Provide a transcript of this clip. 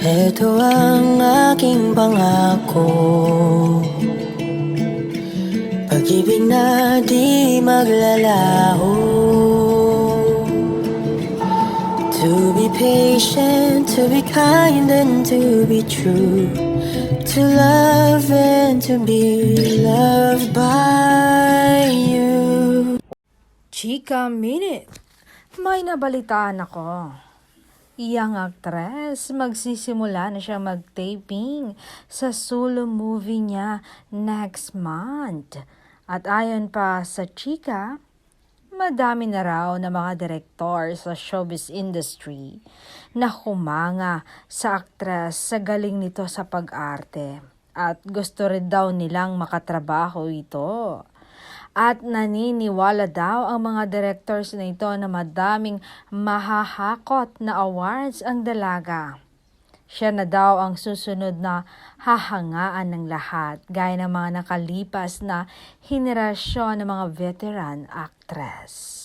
Ito ang aking pangako, pag-ibig na di maglalaho. To be patient, to be kind and to be true, to love and to be loved by you. Chika Minute, may nabalitaan ako. Iyang aktres, magsisimula na siya mag-taping sa solo movie niya next month. At ayon pa sa Chika, madami na raw na mga direktor sa showbiz industry na humanga sa aktres sa galing nito sa pag-arte. At gusto rin daw nilang makatrabaho ito. At naniniwala daw ang mga directors na ito na madaming mahahakot na awards ang dalaga. Siya na daw ang susunod na hahangaan ng lahat, gaya ng mga nakalipas na henerasyon ng mga veteran actress.